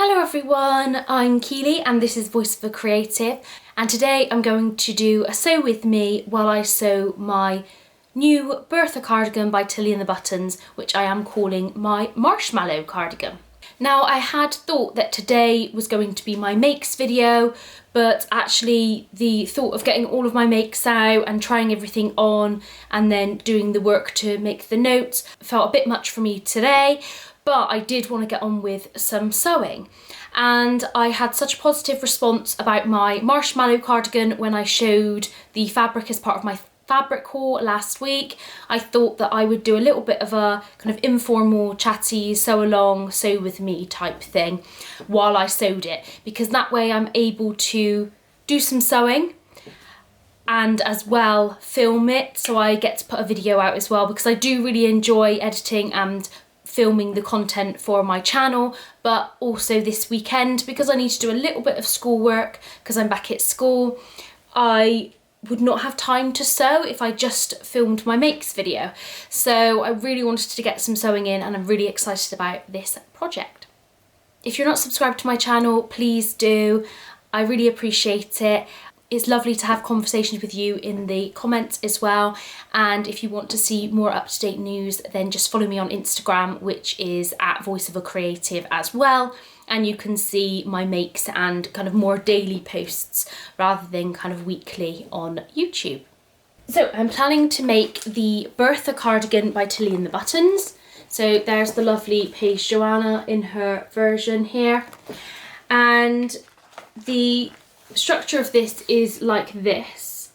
Hello everyone, I'm Kealy and this is Voice of a Creative, and today I'm going to do a sew with me while I sew my new Bertha cardigan by Tilly and the Buttons, which I am calling my Marshmallow cardigan. Now, I had thought that today was going to be my makes video, but actually the thought of getting all of my makes out and trying everything on and then doing the work to make the notes felt a bit much for me today. But I did want to get on with some sewing, and I had such a positive response about my Marshmallow cardigan when I showed the fabric as part of my fabric haul last week. I thought that I would do a little bit of a kind of informal, chatty, sew along, sew with me type thing while I sewed it, because that way I'm able to do some sewing and as well film it, so I get to put a video out as well, because I do really enjoy editing and filming the content for my channel. But also this weekend, because I need to do a little bit of schoolwork because I'm back at school, I would not have time to sew if I just filmed my makes video. So I really wanted to get some sewing in, and I'm really excited about this project. If you're not subscribed to my channel, please do. I really appreciate it. It's lovely to have conversations with you in the comments as well. And if you want to see more up-to-date news, then just follow me on Instagram, which is at Voice of a Creative as well. And you can see my makes and kind of more daily posts rather than kind of weekly on YouTube. So I'm planning to make the Bertha cardigan by Tilly and the Buttons. So there's the lovely Paige Joanna in her version here. And the structure of this is like this.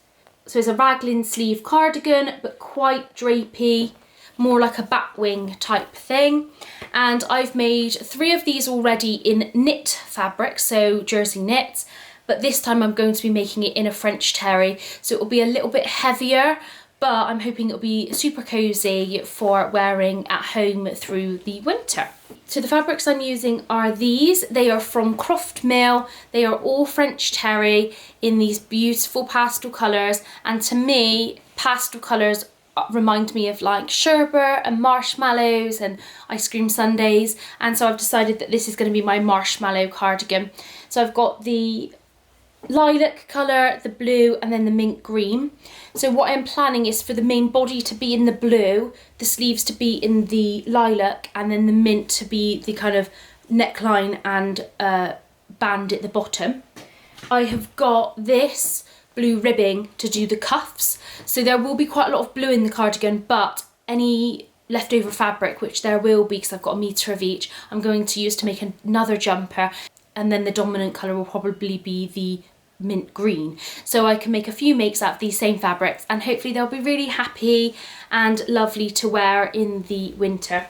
So it's a raglan sleeve cardigan, but quite drapey, more like a batwing type thing. And I've made 3 of these already in knit fabric, so jersey knits, but this time I'm going to be making it in a French terry, so it will be a little bit heavier, but I'm hoping it'll be super cozy for wearing at home through the winter. So the fabrics I'm using are these. They are from Croft Mill. They are all French terry in these beautiful pastel colours, and to me, pastel colours remind me of like sherbet and marshmallows and ice cream sundaes, and so I've decided that this is going to be my Marshmallow cardigan. So I've got the lilac colour, the blue, and then the mint green. So what I'm planning is for the main body to be in the blue, the sleeves to be in the lilac, and then the mint to be the kind of neckline and band at the bottom. I have got this blue ribbing to do the cuffs, so there will be quite a lot of blue in the cardigan, but any leftover fabric, which there will be because I've got a metre of each, I'm going to use to make another jumper, and then the dominant colour will probably be the mint green. So I can make a few makes out of these same fabrics, and hopefully they'll be really happy and lovely to wear in the winter.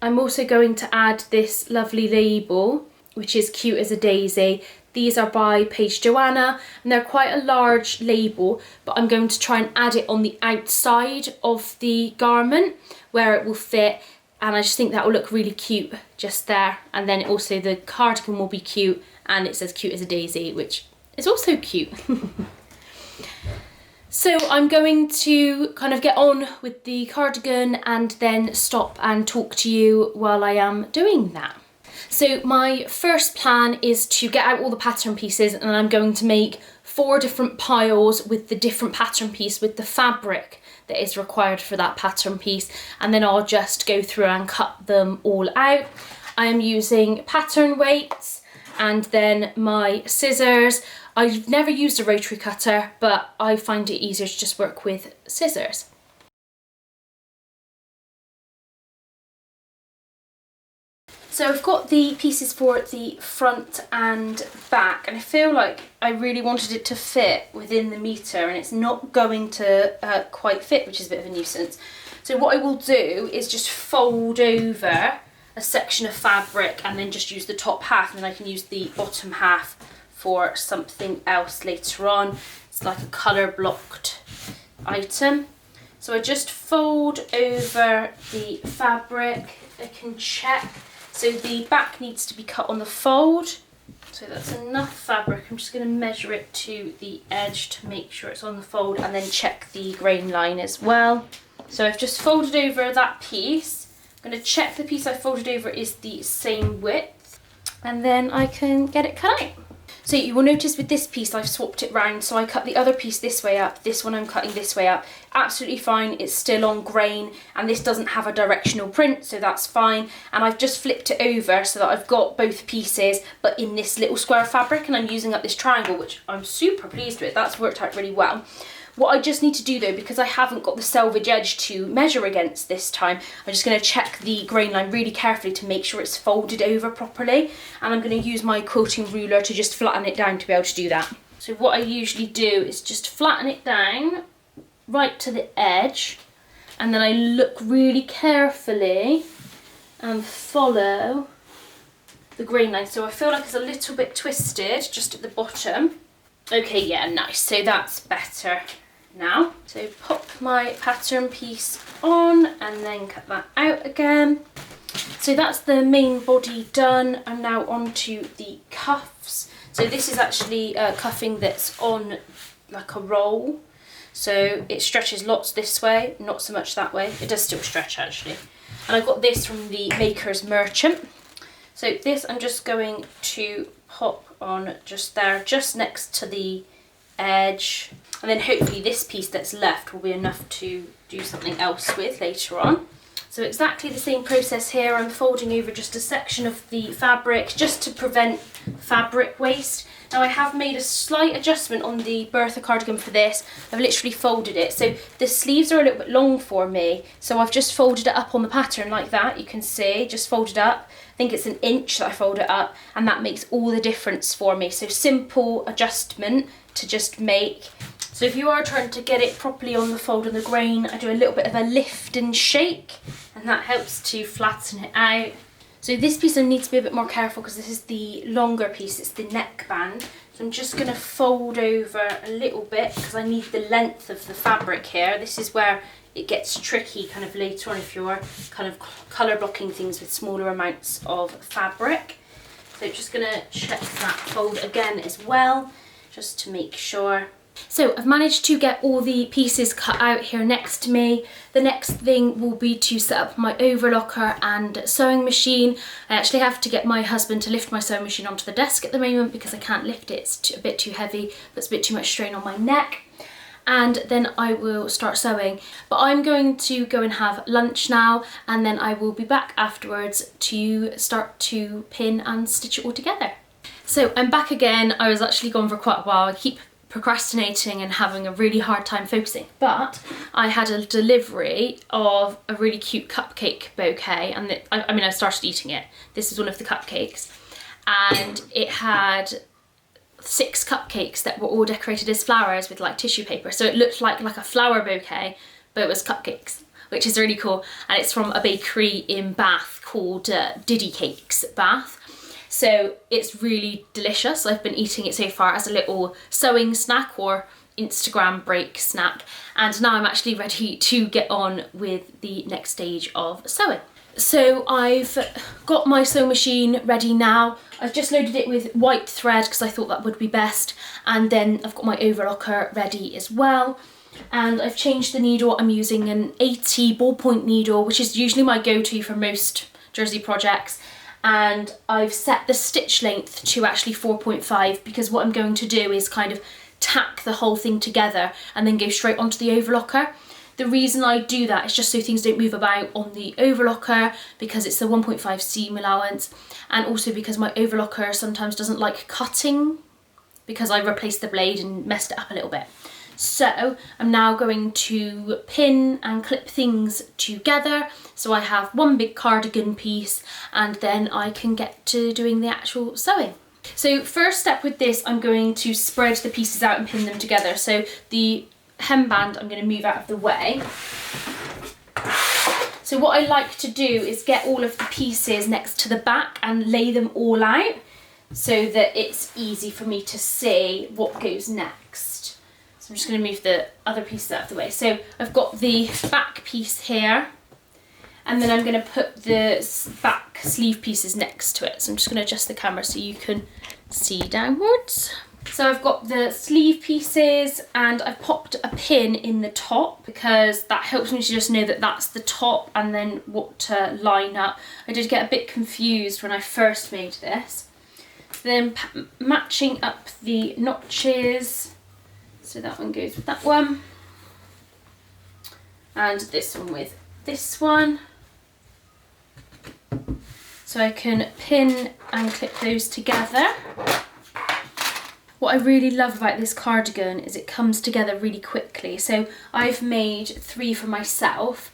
I'm also going to add this lovely label, which is Cute as a Daisy. These are by Paige Joanna, and they're quite a large label, but I'm going to try and add it on the outside of the garment where it will fit, and I just think that will look really cute just there. And then also the cardigan will be cute, and it says Cute as a Daisy, which is also cute. So I'm going to kind of get on with the cardigan and then stop and talk to you while I am doing that. So my first plan is to get out all the pattern pieces, and I'm going to make 4 different piles with the different pattern piece with the fabric that is required for that pattern piece, and then I'll just go through and cut them all out. I am using pattern weights and then my scissors. I've never used a rotary cutter, but I find it easier to just work with scissors. So I've got the pieces for the front and back, and I feel like I really wanted it to fit within the metre, and it's not going to quite fit, which is a bit of a nuisance. So what I will do is just fold over a section of fabric and then just use the top half, and then I can use the bottom half for something else later on. It's like a colour blocked item. So I just fold over the fabric. I can check. So the back needs to be cut on the fold. So that's enough fabric. I'm just going to measure it to the edge to make sure it's on the fold, and then check the grain line as well. So I've just folded over that piece. I'm going to check the piece I folded over is the same width. and then I can get it cut out. So you will notice with this piece I've swapped it round, so I cut the other piece this way up, this one I'm cutting this way up. Absolutely fine, it's still on grain, and this doesn't have a directional print, so that's fine. And I've just flipped it over so that I've got both pieces but in this little square fabric, and I'm using up this triangle, which I'm super pleased with. That's worked out really well. What I just need to do though, because I haven't got the selvage edge to measure against this time, I'm just going to check the grain line really carefully to make sure it's folded over properly. And I'm going to use my quilting ruler to just flatten it down to be able to do that. So what I usually do is just flatten it down right to the edge, and then I look really carefully and follow the grain line. So I feel like it's a little bit twisted just at the bottom. Okay, yeah, nice. So that's better now. So pop my pattern piece on and then cut that out again. So that's the main body done. I'm now on to the cuffs. So this is actually cuffing that's on like a roll. So it stretches lots this way, not so much that way. It does still stretch actually. And I got this from the Maker's Merchant. So this I'm just going to pop on just there, just next to the edge. And then hopefully this piece that's left will be enough to do something else with later on. So exactly the same process here. I'm folding over just a section of the fabric just to prevent fabric waste. Now I have made a slight adjustment on the Bertha cardigan for this. I've literally folded it. So the sleeves are a little bit long for me. So I've just folded it up on the pattern like that. You can see, just folded up. I think it's 1 inch that I fold it up, and that makes all the difference for me. So simple adjustment to just make. So if you are trying to get it properly on the fold and the grain, I do a little bit of a lift and shake, and that helps to flatten it out. So this piece I need to be a bit more careful because this is the longer piece, it's the neckband. So I'm just going to fold over a little bit because I need the length of the fabric here. This is where it gets tricky kind of later on if you're kind of colour blocking things with smaller amounts of fabric. So just going to check that fold again as well, just to make sure. So I've managed to get all the pieces cut out here next to me. The next thing will be to set up my overlocker and sewing machine. I actually have to get my husband to lift my sewing machine onto the desk at the moment because I can't lift it, it's a bit too heavy, that's a bit too much strain on my neck. And then I will start sewing. But I'm going to go and have lunch now, and then I will be back afterwards to start to pin and stitch it all together. So I'm back again. I was actually gone for quite a while. I keep procrastinating and having a really hard time focusing, but I had a delivery of a really cute cupcake bouquet, and I started eating it. This is one of the cupcakes, and it had 6 cupcakes that were all decorated as flowers with like tissue paper, so it looked like a flower bouquet, but it was cupcakes, which is really cool. And it's from a bakery in Bath called Diddy Cakes Bath. So it's really delicious. I've been eating it so far as a little sewing snack or Instagram break snack, and now I'm actually ready to get on with the next stage of sewing. So I've got my sewing machine ready now. I've just loaded it with white thread because I thought that would be best, and then I've got my overlocker ready as well. And I've changed the needle. I'm using an 80 ballpoint needle, which is usually my go-to for most jersey projects. And I've set the stitch length to actually 4.5 because what I'm going to do is kind of tack the whole thing together and then go straight onto the overlocker. The reason I do that is just so things don't move about on the overlocker, because it's a 1.5 seam allowance, and also because my overlocker sometimes doesn't like cutting because I replaced the blade and messed it up a little bit. So I'm now going to pin and clip things together so I have one big cardigan piece, and then I can get to doing the actual sewing. So first step with this, I'm going to spread the pieces out and pin them together. So the hemband I'm going to move out of the way. So what I like to do is get all of the pieces next to the back and lay them all out so that it's easy for me to see what goes next. So I'm just going to move the other pieces out of the way. So I've got the back piece here, and then I'm going to put the back sleeve pieces next to it. So I'm just going to adjust the camera so you can see downwards. So I've got the sleeve pieces, and I've popped a pin in the top because that helps me to just know that that's the top and then what to line up. I did get a bit confused when I first made this. So then matching up the notches. So that one goes with that one. And this one with this one. So I can pin and clip those together. What I really love about this cardigan is it comes together really quickly. So I've made 3 for myself,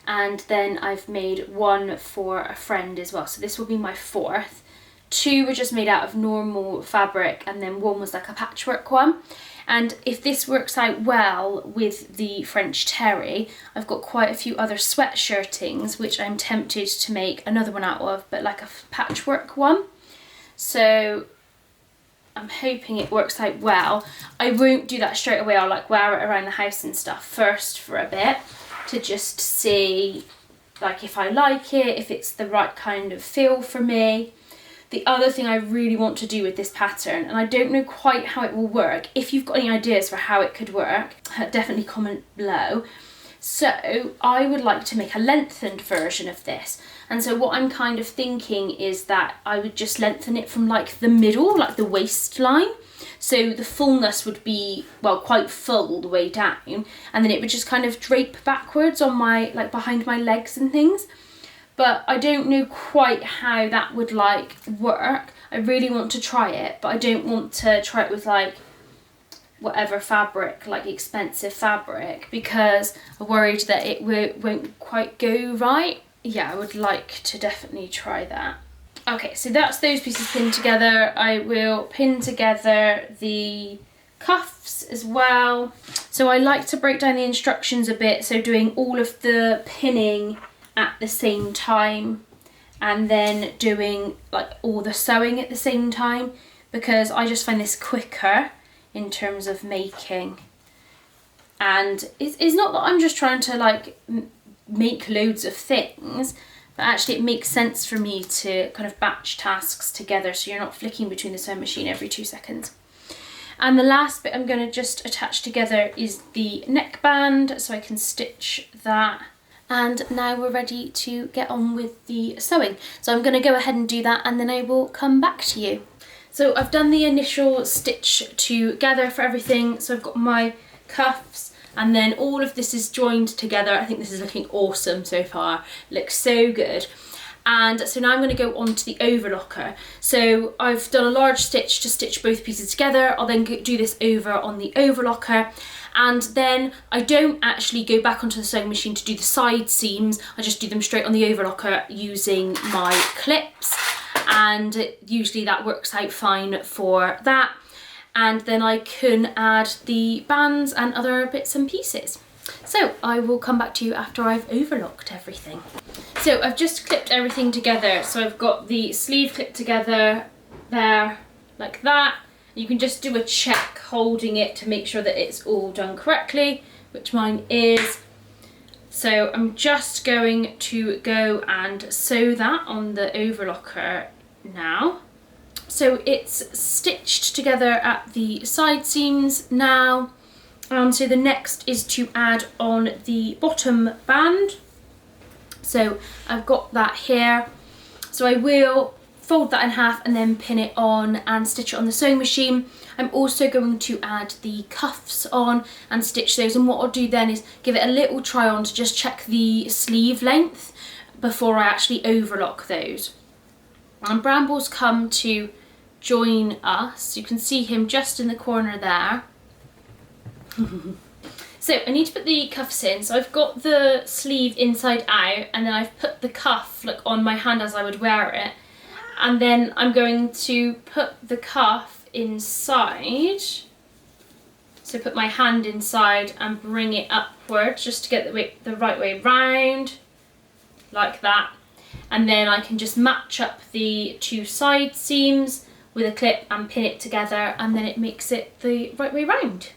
and then I've made 1 for a friend as well. So this will be my 4th. 2 were just made out of normal fabric, and then 1 was like a patchwork one. And if this works out well with the French terry, I've got quite a few other sweatshirtings which I'm tempted to make another one out of, but like a patchwork one. So I'm hoping it works out well. I won't do that straight away. I'll like wear it around the house and stuff first for a bit to just see like if I like it, if it's the right kind of feel for me. The other thing I really want to do with this pattern, and I don't know quite how it will work, if you've got any ideas for how it could work, definitely comment below. So I would like to make a lengthened version of this. And so what I'm kind of thinking is that I would just lengthen it from like the middle, like the waistline. So the fullness would be, well, quite full the way down, and then it would just kind of drape backwards on my, like behind my legs and things. But I don't know quite how that would like work. I really want to try it, but I don't want to try it with like whatever fabric, like expensive fabric, because I'm worried that it won't quite go right. Yeah, I would like to definitely try that. Okay, so that's those pieces pinned together. I will pin together the cuffs as well. So I like to break down the instructions a bit, so doing all of the pinning at the same time and then doing like all the sewing at the same time, because I just find this quicker in terms of making. And it's not that I'm just trying to like make loads of things, but actually it makes sense for me to kind of batch tasks together so you're not flicking between the sewing machine every 2 seconds. And the last bit I'm going to just attach together is the neckband, so I can stitch that. And now we're ready to get on with the sewing. So I'm going to go ahead and do that, and then I will come back to you. So I've done the initial stitch together for everything. So I've got my cuffs, and then all of this is joined together. I think this is looking awesome so far. It looks so good. And so now I'm going to go on to the overlocker. So I've done a large stitch to stitch both pieces together. I'll then do this over on the overlocker. And then I don't actually go back onto the sewing machine to do the side seams. I just do them straight on the overlocker using my clips. And usually that works out fine for that. And then I can add the bands and other bits and pieces. So I will come back to you after I've overlocked everything. So I've just clipped everything together. So I've got the sleeve clipped together there like that. You can just do a check holding it to make sure that it's all done correctly, which mine is. So I'm just going to go and sew that on the overlocker now. So it's stitched together at the side seams now. So the next is to add on the bottom band. So I've got that here. So I will fold that in half and then pin it on and stitch it on the sewing machine. I'm also going to add the cuffs on and stitch those, and what I'll do then is give it a little try on to just check the sleeve length before I actually overlock those. And Bramble's come to join us. You can see him just in the corner there. So I need to put the cuffs in. So I've got the sleeve inside out, and then I've put the cuff like on my hand as I would wear it. And then I'm going to put the cuff inside. So put my hand inside and bring it upwards just to get the right way round, like that. And then I can just match up the 2 side seams with a clip and pin it together, and then it makes it the right way round.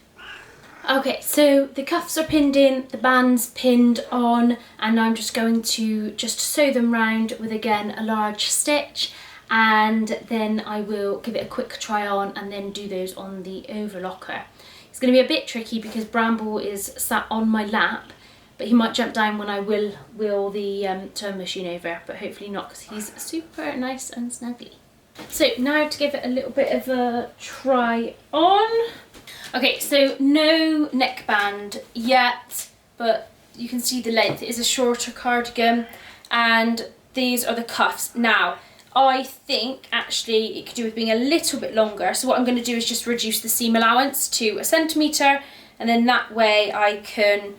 Okay, so the cuffs are pinned in, the band's pinned on, and I'm just going to just sew them round with, again, a large stitch, and then I will give it a quick try on and then do those on the overlocker. It's going to be a bit tricky because Bramble is sat on my lap, but he might jump down when I wheel the sewing machine over, but hopefully not, because he's super nice and snuggly. So now to give it a little bit of a try on. Okay, so no neckband yet, but you can see the length. It is a shorter cardigan, and these are the cuffs. Now, I think actually it could do with being a little bit longer. So what I'm going to do is just reduce the seam allowance to 1 centimetre, and then that way I can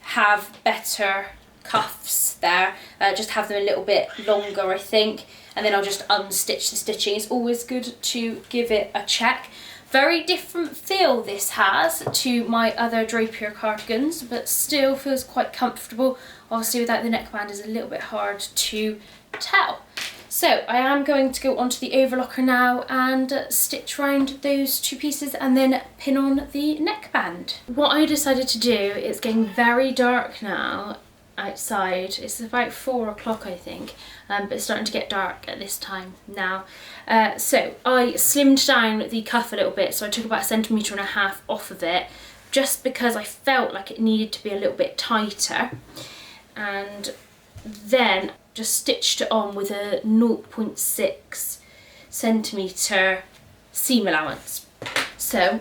have better cuffs there. Just have them a little bit longer, I think. And then I'll just unstitch the stitching. It's always good to give it a check. Very different feel this has to my other Drapier cardigans, but still feels quite comfortable. Obviously without the neckband is a little bit hard to tell. So I am going to go onto the overlocker now and stitch round those two pieces and then pin on the neckband. What I decided to do, it's getting very dark now outside. It's about 4 o'clock I think, but it's starting to get dark at this time now. So I slimmed down the cuff a little bit, so I took about 1.5 centimetres off of it, just because I felt like it needed to be a little bit tighter. And then just stitched it on with a 0.6 centimetre seam allowance. So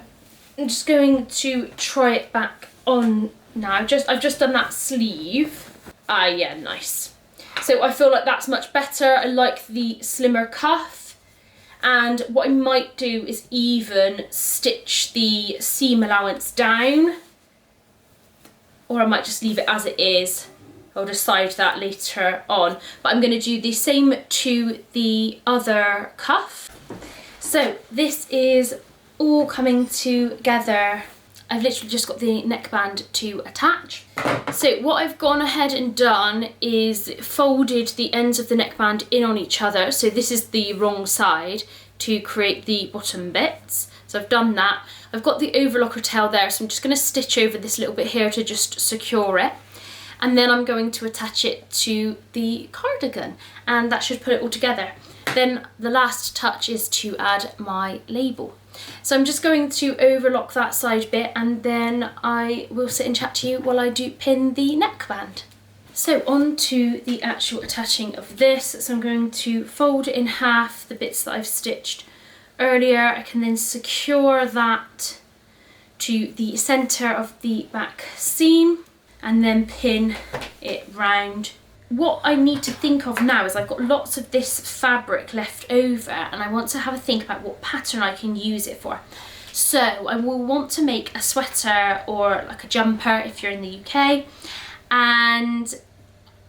I'm just going to try it back on now. I've just done that sleeve. Ah, yeah, nice. So I feel like that's much better. I like the slimmer cuff. And what I might do is even stitch the seam allowance down, or I might just leave it as it is. I'll decide that later on. But I'm going to do the same to the other cuff. So this is all coming together. I've literally just got the neckband to attach. So what I've gone ahead and done is folded the ends of the neckband in on each other. So this is the wrong side to create the bottom bits. So I've done that. I've got the overlocker tail there, so I'm just going to stitch over this little bit here to just secure it. And then I'm going to attach it to the cardigan, and that should put it all together. Then the last touch is to add my label. So I'm just going to overlock that side bit, and then I will sit and chat to you while I do pin the neckband. So on to the actual attaching of this. So I'm going to fold it in half, the bits that I've stitched earlier. I can then secure that to the centre of the back seam and then pin it round. What I need to think of now is I've got lots of this fabric left over, and I want to have a think about what pattern I can use it for. So I will want to make a sweater or like a jumper if you're in the UK, and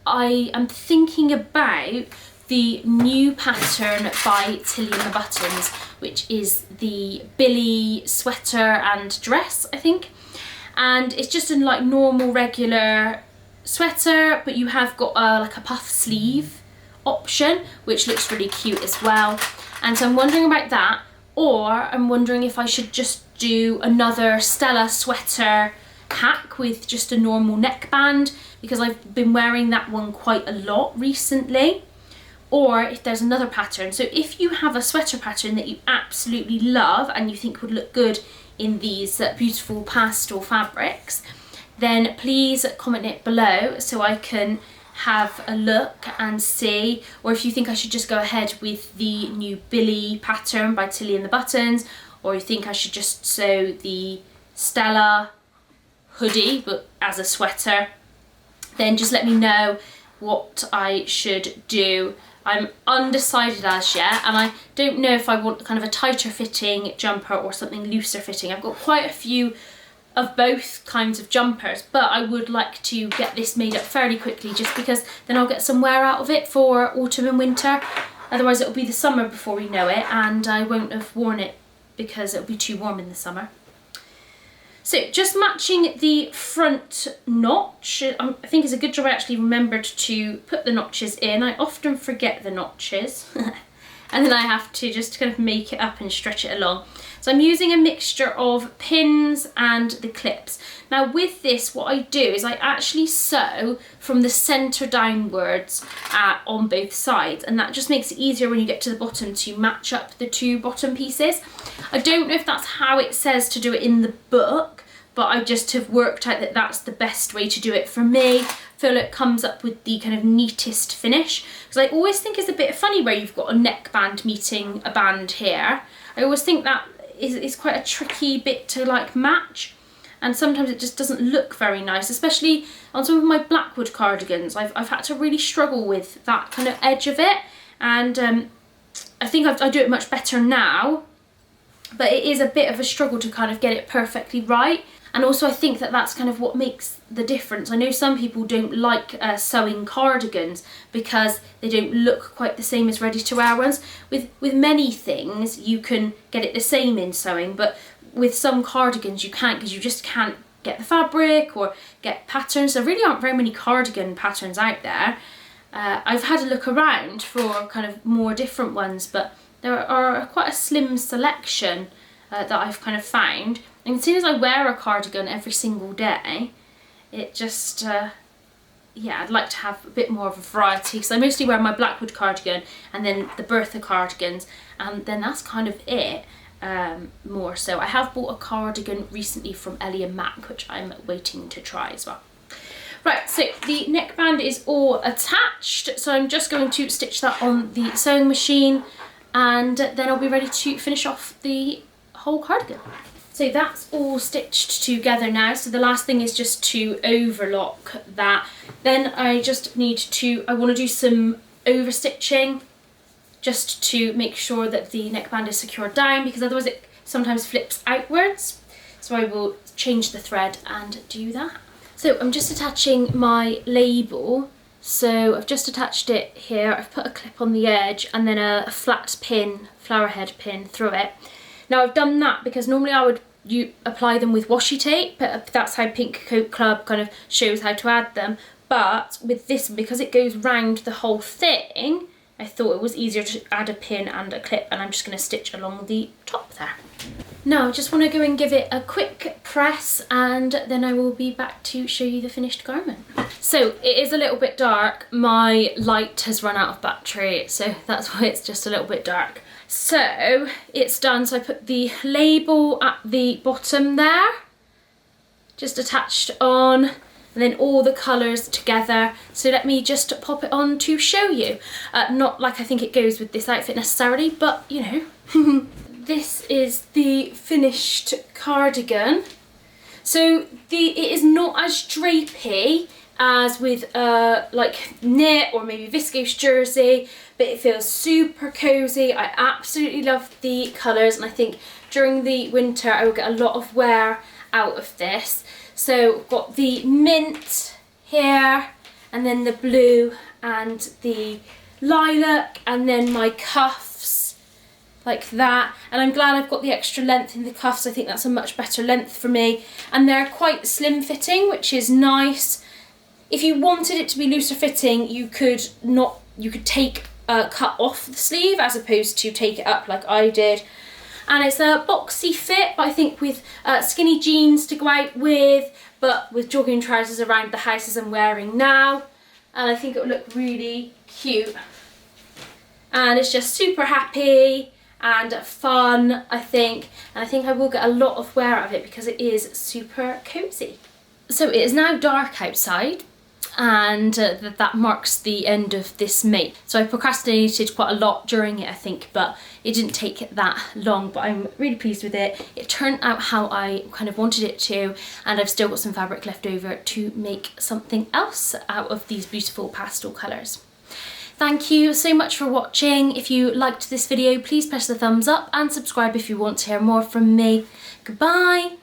I am thinking about the new pattern by Tilly and the Buttons, which is the Billy sweater and dress, I think. And it's just a like normal regular sweater, but you have got like a puff sleeve option, which looks really cute as well. And so I'm wondering about that, or I'm wondering if I should just do another Stella sweater hack with just a normal neckband, because I've been wearing that one quite a lot recently, or if there's another pattern. So if you have a sweater pattern that you absolutely love and you think would look good in these beautiful pastel fabrics, then please comment it below so I can have a look and see. Or if you think I should just go ahead with the new Billy pattern by Tilly and the Buttons, or you think I should just sew the Stella hoodie but as a sweater, then just let me know what I should do. I'm undecided as yet, and I don't know if I want kind of a tighter fitting jumper or something looser fitting. I've got quite a few of both kinds of jumpers, but I would like to get this made up fairly quickly, just because then I'll get some wear out of it for autumn and winter. Otherwise it'll be the summer before we know it, and I won't have worn it because it'll be too warm in the summer. So just matching the front notch, I think it's a good job I actually remembered to put the notches in. I often forget the notches and then I have to just kind of make it up and stretch it along. So I'm using a mixture of pins and the clips. Now with this, what I do is I actually sew from the centre downwards on both sides, and that just makes it easier when you get to the bottom to match up the two bottom pieces. I don't know if that's how it says to do it in the book, but I just have worked out that that's the best way to do it for me. I feel it comes up with the kind of neatest finish, because I always think it's a bit funny where you've got a neckband meeting a band here. I always think that is quite a tricky bit to like match, and sometimes it just doesn't look very nice, especially on some of my Blackwood cardigans. I've had to really struggle with that kind of edge of it, and I think I do it much better now, but it is a bit of a struggle to kind of get it perfectly right. And also I think that that's kind of what makes the difference. I know some people don't like sewing cardigans because they don't look quite the same as ready to wear ones. With many things you can get it the same in sewing, but with some cardigans you can't, because you just can't get the fabric or get patterns. There really aren't very many cardigan patterns out there. I've had a look around for kind of more different ones, but there are quite a slim selection that I've kind of found. And as soon as I wear a cardigan every single day, it just, yeah, I'd like to have a bit more of a variety. So I mostly wear my Blackwood cardigan and then the Bertha cardigans, and then that's kind of it. More so. I have bought a cardigan recently from Ellie and Mac, which I'm waiting to try as well. Right, so the neckband is all attached, so I'm just going to stitch that on the sewing machine, and then I'll be ready to finish off the whole cardigan. So that's all stitched together now, so the last thing is just to overlock that. Then I just need to, I want to do some overstitching just to make sure that the neckband is secured down, because otherwise it sometimes flips outwards. So I will change the thread and do that. So I'm just attaching my label. So I've just attached it here. I've put a clip on the edge and then a flat pin, flower head pin through it. Now I've done that because normally I would apply them with washi tape, but that's how Pink Coat Club kind of shows how to add them. But with this, because it goes round the whole thing, I thought it was easier to add a pin and a clip, and I'm just going to stitch along the top there. Now I just want to go and give it a quick press, and then I will be back to show you the finished garment. So it is a little bit dark. My light has run out of battery, so that's why it's just a little bit dark. So it's done. So I put the label at the bottom there, just attached on, and then all the colours together. So let me just pop it on to show you. Not like I think it goes with this outfit necessarily, but you know. This is the finished cardigan. So it is not as drapey as with like knit or maybe viscose jersey, but it feels super cozy. I absolutely love the colours, and I think during the winter I will get a lot of wear out of this. So I've got the mint here, and then the blue and the lilac, and then my cuffs like that. And I'm glad I've got the extra length in the cuffs. I think that's a much better length for me, and they're quite slim fitting, which is nice. If you wanted it to be looser fitting, you could take a cut off the sleeve as opposed to take it up like I did. And it's a boxy fit, but I think with skinny jeans to go out with, but with jogging trousers around the house as I'm wearing now. And I think it would look really cute. And it's just super happy and fun, I think. And I think I will get a lot of wear out of it because it is super cozy. So it is now dark outside, and that marks the end of this make. So I procrastinated quite a lot during it, I think, but it didn't take it that long, but I'm really pleased with it. It turned out how I kind of wanted it to, and I've still got some fabric left over to make something else out of these beautiful pastel colours. Thank you so much for watching. If you liked this video, please press the thumbs up and subscribe if you want to hear more from me. Goodbye!